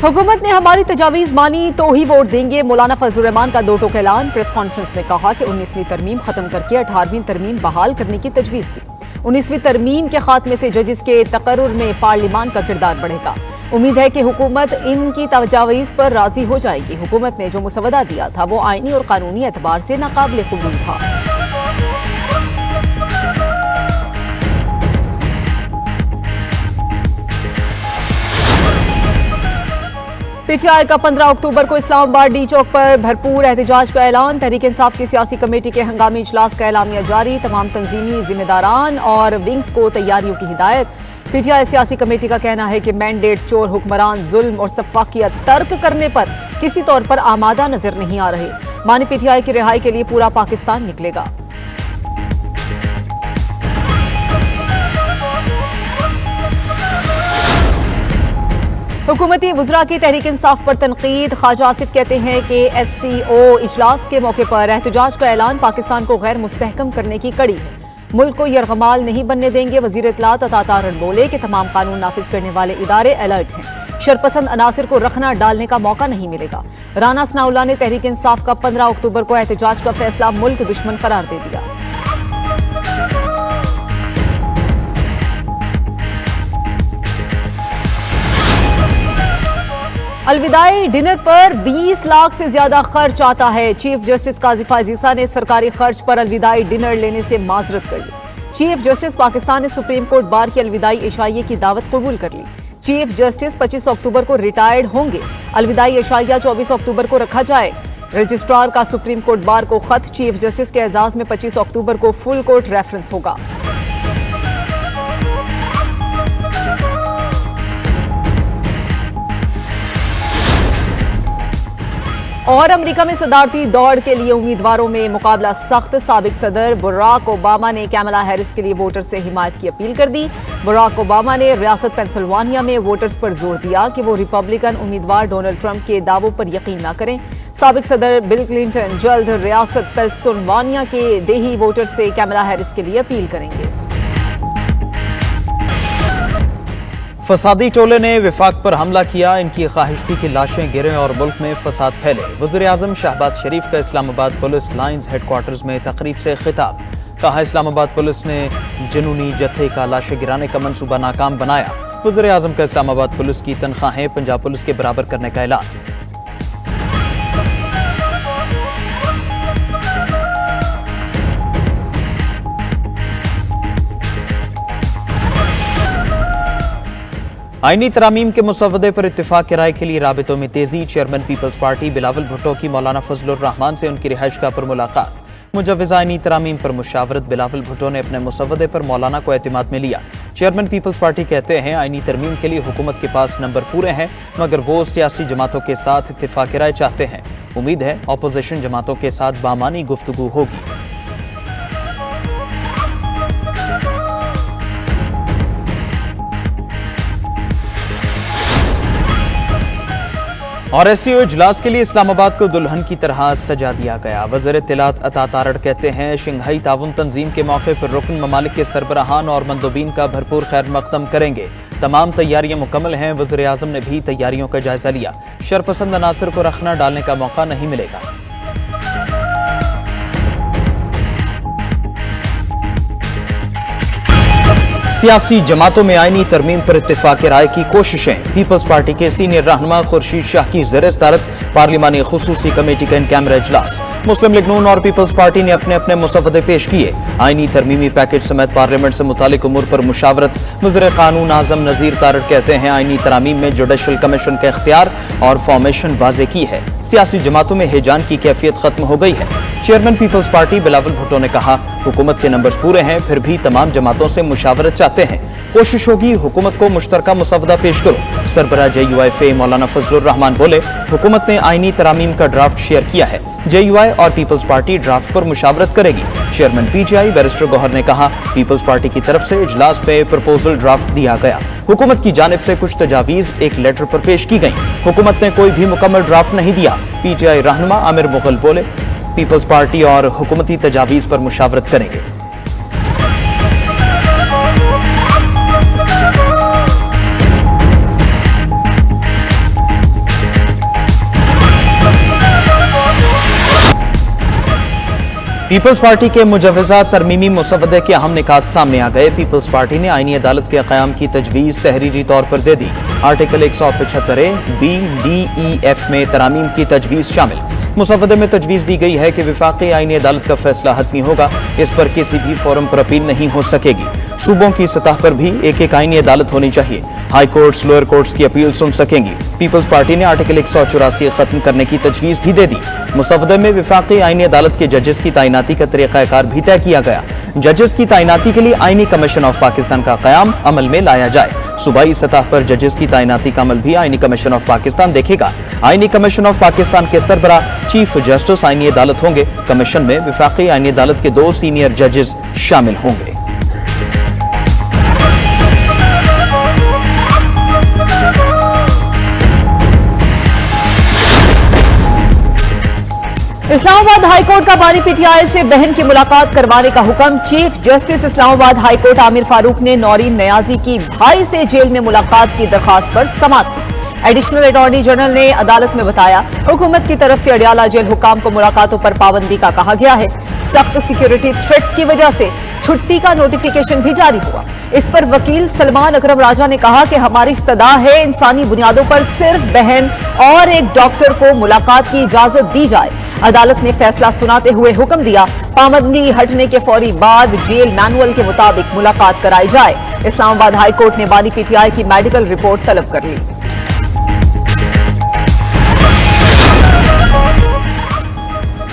हुकूमत ने हमारी तजावीज़ मानी तो ही वोट देंगे। मौलाना फजलुर रहमान का दो टोक ऐलान। प्रेस कॉन्फ्रेंस में कहा कि 19वीं तरमीम खत्म करके 18वीं तरमीम बहाल करने की तजवीज़ दी। 19वीं तरमीम के खात्मे से जजिस के तकर्रुर में पार्लिमान का किरदार बढ़ेगा। उम्मीद है कि हुकूमत इनकी तजावीज़ पर राजी हो जाएगी। हुकूमत ने जो मुसवदा दिया था वो आईनी और कानूनी एतबार से नाकाबिल कबूल था। पीटीआई का 15 अक्टूबर को इस्लामाबाद डी चौक पर भरपूर एहतजाज का ऐलान। तहरीक इंसाफ की सियासी कमेटी के हंगामी इजलास का एलामिया जारी। तमाम तंजीमी जिम्मेदारान और विंग्स को तैयारियों की हिदायत। पीटीआई सियासी कमेटी का कहना है कि मैंडेट चोर हुक्मरान जुल्म और सफाकियत तर्क करने पर किसी तौर पर आमादा नजर नहीं आ रहे। माने पीटीआई की रिहाई के लिए पूरा पाकिस्तान निकलेगा। हुकूमती वुज़रा की तहरीक इंसाफ पर तनकीद। ख्वाजा आसिफ कहते हैं कि SCO इजलास के मौके पर एहतजाज का ऐलान पाकिस्तान को गैर मुस्तहकम करने की कड़ी है। मुल्क को यरगमाल नहीं बनने देंगे। वज़ीर इत्तलात अता तारड़ बोले कि तमाम कानून नाफिज करने वाले इदारे अलर्ट हैं। शरपसंद अनासिर को रखना डालने का मौका नहीं मिलेगा। राना सनाउल्लाह ने तहरीक इंसाफ का 15 अक्टूबर को एहतजाज का फैसला मुल्क दुश्मन करार दे दिया। अलविदाई डिनर पर 20 लाख से ज्यादा खर्च आता है। चीफ जस्टिस काजी फायज ईसा ने सरकारी खर्च पर अलविदाई डिनर लेने से माजरत कर ली। चीफ जस्टिस पाकिस्तान ने सुप्रीम कोर्ट बार की अलविदाई इशाइये की दावत कबूल कर ली। चीफ जस्टिस 25 अक्टूबर को रिटायर्ड होंगे। अलविदाई इशाइया 24 अक्टूबर को रखा जाए। रजिस्ट्रार का सुप्रीम कोर्ट बार को खत। चीफ जस्टिस के एजाज में 25 अक्टूबर को फुल कोर्ट रेफरेंस होगा। और अमेरिका में सदारती दौड़ के लिए उम्मीदवारों में मुकाबला सख्त। साबिक सदर बराक ओबामा ने कैमला हैरिस के लिए वोटर से हिमायत की अपील कर दी। बराक ओबामा ने रियासत पेंसिल्वानिया में वोटर्स पर जोर दिया कि वो रिपब्लिकन उम्मीदवार डोनाल्ड ट्रंप के दावों पर यकीन न करें। साबिक सदर बिल क्लिंटन जल्द रियासत पेंसिल्वानिया के देही वोटर्स से कैमला हैरिस के लिए अपील करेंगे। फसादी टोले ने विफाक पर हमला किया। इनकी ख्वाहिश थी कि लाशें गिरें और मुल्क में फसाद फैले। वज़ीर आज़म शहबाज शरीफ का इस्लामाबाद पुलिस लाइन्स हेडक्वार्टर्स में तकरीब से खिताब। कहा, इस्लामाबाद पुलिस ने जुनूनी जत्थे का लाशें गिराने का मंसूबा नाकाम बनाया। वज़ीर आज़म का इस्लामाबाद पुलिस की तनख्वाहें पंजाब पुलिस के बराबर करने का ऐलान। आईनी तरामीम के मुसवदे पर इत्तिफाक की राय के लिए राबितों में तेजी। चेयरमैन पीपल्स पार्टी बिलावल भुट्टो की मौलाना फजलुर रहमान से उनकी रिहाइशगाह पर मुलाकात। मुजव्विज़ आईनी तरामीम पर मुशावरत। बिलावल भुट्टो ने अपने मुसवदे पर मौलाना को एतमाद में लिया। चेयरमैन पीपल्स पार्टी कहते हैं आईनी तरमीम के लिए हुकूमत के पास नंबर पूरे हैं, मगर वो सियासी जमातों के साथ इत्तिफाक की राय चाहते हैं। उम्मीद है अपोजिशन जमातों के साथ बामानी गुफ्तगू होगी। और SCO इजलास के लिए इस्लामाबाद को दुल्हन की तरह सजा दिया गया। वज़ीर इत्तलात अता तारड़ कहते हैं शंघाई ताउन तंजीम के मौके पर रुकन ममालिक के सरबराहान और मंदोबीन का भरपूर खैर मकदम करेंगे। तमाम तैयारियां मुकम्मल हैं। वज़ीर आज़म ने भी तैयारियों का जायजा लिया। शरपसंद अनासर को रखना डालने का मौका नहीं मिलेगा। सियासी जमातों में आईनी तरमीम पर इत्तिफाक राय की कोशिशें। पीपल्स पार्टी के सीनियर रहनुमा खुर्शीद शाह की ज़ेर सदारत पार्लिमानी खुसूसी कमेटी का इन कैमरा इजलास। मुस्लिम लीग नून और पीपल्स पार्टी ने अपने अपने मुसवदे पेश किए। आईनी तरमीमी पैकेज समेत पार्लियामेंट से मुतालिक उमूर पर मुशावरत। वज़ीर कानून आज़म नज़ीर तारड़ कहते हैं आईनी तरामीम में जुडिशल कमीशन का इख्तियार और फॉर्मेशन वाज़े की है। सियासी जमातों में हिजान की कैफियत खत्म हो गई है। चेयरमैन पीपल्स पार्टी बिलावल भुट्टो ने कहा हुकूमत के नंबर्स पूरे हैं, फिर भी तमाम जमातों से मुशावरत चाहते हैं। कोशिश होगी हुकूमत को मुश्तरका मुसवदा पेश करो। सरबराह JUI मौलाना फजलुर रहमान बोले हुकूमत ने आईनी तरामीम का ड्राफ्ट शेयर किया है। JUI और पीपल्स पार्टी ड्राफ्ट पर मुशावरत करेगी। चेयरमैन PTI बैरिस्टर गौहर ने कहा पीपल्स पार्टी की तरफ से इजलास पे प्रपोजल ड्राफ्ट दिया गया। हुकूमत की जानिब से कुछ तजावीज एक लेटर पर पेश की गई। हुकूमत ने कोई भी मुकम्मल ड्राफ्ट नहीं दिया। PTI रहनुमा आमिर मुगल बोले पीपल्स पार्टी और हुकूमती तजावीज पर मुशावरत करेंगे। पीपल्स पार्टी के मुजवजा तरमीमी मुसवदे के अहम निकात सामने आ गए। पीपल्स पार्टी ने आईनी अदालत के क़याम की तजवीज़ तहरीरी तौर पर दे दी। Article 175 B D E F में तरामीम की तजवीज़ शामिल। मुसवदे में तजवीज़ दी गई है कि विफाक़ी आईनी अदालत का फैसला हतमी होगा, इस पर किसी भी फोरम पर अपील नहीं हो सकेगी। सूबों की सतह पर भी एक एक आईनी अदालत होनी चाहिए। हाई कोर्ट्स, लोअर कोर्ट्स की अपील सुन सकेंगी। पीपल्स पार्टी ने आर्टिकल 184 खत्म करने की तजवीज़ भी दे दी। मुसवदे में विफाक़ी आईनी अदालत के जजेस की तैनाती का तरीक़ाकार भी तय किया गया। जजेस की तैनाती के लिए आईनी कमीशन ऑफ पाकिस्तान का क़याम अमल में लाया जाए। सूबाई सतह पर जजेस की तैनाती का अमल भी आईनी कमीशन ऑफ पाकिस्तान देखेगा। आईनी कमीशन ऑफ पाकिस्तान के सरबरा चीफ जस्टिस आईनी अदालत होंगे। कमीशन में विफाक़ी आईनी अदालत के 2 सीनियर जजेस शामिल होंगे। इस्लामाबाद हाईकोर्ट का बानी पीटीआई से बहन की मुलाकात करवाने का हुक्म। Chief justice Islamabad high court Aamir Farooq ने नौरीन नियाजी की भाई से जेल में मुलाकात की दरखास्त पर समाअत की। एडिशनल अटॉर्नी जनरल ने अदालत में बताया, हुकूमत की तरफ से अडियाला जेल हुकाम को मुलाकातों पर पाबंदी का कहा गया है। सख्त सिक्योरिटी थ्रेट्स की वजह से छुट्टी का नोटिफिकेशन भी जारी हुआ। इस पर वकील सलमान अकरम राजा ने कहा कि हमारी इस्तदा है इंसानी बुनियादों पर सिर्फ बहन और एक डॉक्टर को मुलाकात की इजाजत दी जाए। अदालत ने फैसला सुनाते हुए हुक्म दिया, पाबंदी हटने के फौरी बाद जेल मैनुअल के मुताबिक मुलाकात कराई जाए। इस्लामाबाद हाईकोर्ट ने बानी पीटीआई की मेडिकल रिपोर्ट तलब कर ली।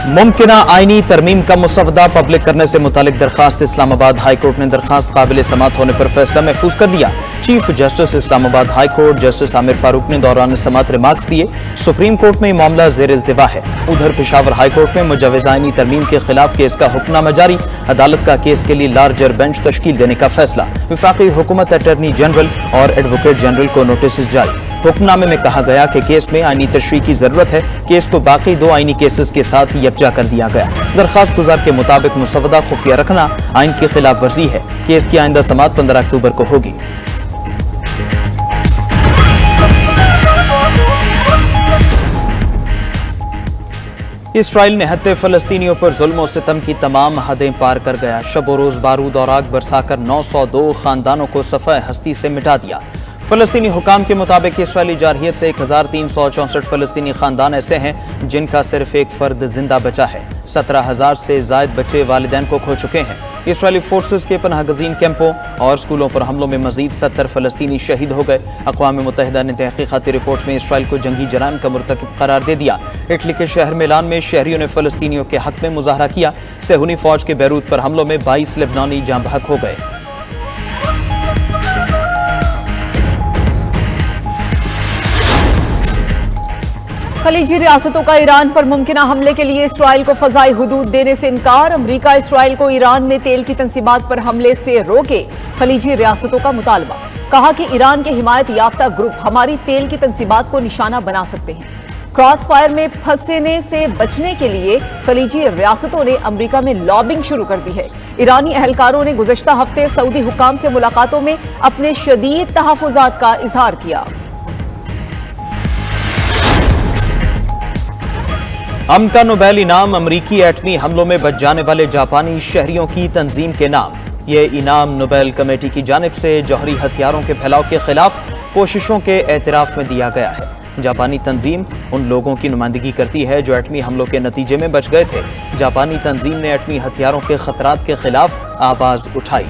मुमकिना आईनी तरमीम का मुसवदा पब्लिक करने से मुतालिक दरखास्त। इस्लामाबाद हाईकोर्ट ने दरखास्त काबिल समात होने पर फैसला महफूज कर लिया। Chief justice Islamabad high court justice Aamir Farooq ने दौरान समात रिमार्क्स दिए। सुप्रीम कोर्ट में मामला ज़ेर इल्तिवा है। उधर पेशावर हाईकोर्ट में मुजवज़ आईनी तरमीम के खिलाफ केस का हुक्मनामा जारी। अदालत का केस के लिए लार्जर बेंच तश्कील देने का फैसला। विफाक़ी हुकूमत अटॉर्नी जनरल और एडवोकेट जनरल को नोटिस जारी। हुक्मनामे में कहा गया कि केस में आईनी तशरीह की जरूरत है। केस को बाकी 2 आईनी केसेस के साथ यकजा कर दिया गया। दरखास्त गुजार के मुताबिक मुसवदा खुफिया रखना आइन की खिलाफ वर्जी है। केस की आइंदा समाअत 15 अक्टूबर को होगी। इसराइल ने हत्ते फलस्तीनियों पर जुल्म और सितम की तमाम हदें पार कर गया। शब और रोज बारूद और आग बरसाकर 902 खानदानों को सफ़े हस्ती से मिटा दिया। फलस्तीनी हुकाम के मुताबिक इसराइली जारहियत से 1364 फलस्तीनी खानदान ऐसे हैं जिनका सिर्फ एक फर्द जिंदा बचा है। 17,000 से जायद बच्चे वालिदैन को खो चुके हैं। इसराइली फोर्सेस के पनाहगज़ीन कैंपों और स्कूलों पर हमलों में मजीद 70 फलस्तीनी शहीद हो गए। अक़वाम मुत्तहिदा ने तहक़ीक़ाती रिपोर्ट में इसराइल को जंगी जराइम का मुर्तकिब करार दे दिया। इटली के शहर मिलान में शहरियों ने फलस्तीनियों के हक में मुजाहरा किया। सेहूनी फौज के बैरूत पर हमलों में 22 लेबनानी जाँ बहक हो गए। खलीजी रियासतों का ईरान पर मुमकिना हमले के लिए इसराइल को फजाई हुदूद देने से इनकार। अमरीका इसराइल को ईरान में तेल की तंसीबात पर हमले से रोके। खलीजी रियासतों का मुतालबा, कहा कि ईरान के हिमायत याफ्ता ग्रुप हमारी तेल की तंसीबात को निशाना बना सकते हैं। क्रॉस फायर में फंसने से बचने के लिए खलीजी रियासतों ने अमरीका में लॉबिंग शुरू कर दी है। ईरानी अहलकारों ने गुज़श्ता हफ्ते सऊदी हुकाम से मुलाकातों में अपने शदीद तहफ़्फ़ुज़ात का इजहार किया। अमन का नोबेल इनाम अमरीकी एटमी हमलों में बच जाने वाले जापानी शहरियों की तंजीम के नाम। ये इनाम नोबेल कमेटी की जानिब से जौहरी हथियारों के फैलाव के खिलाफ कोशिशों के एतराफ में दिया गया है। जापानी तंजीम उन लोगों की नुमाइंदगी करती है जो एटमी हमलों के नतीजे में बच गए थे। जापानी तंजीम ने एटमी हथियारों के खतरात के खिलाफ आवाज उठाई।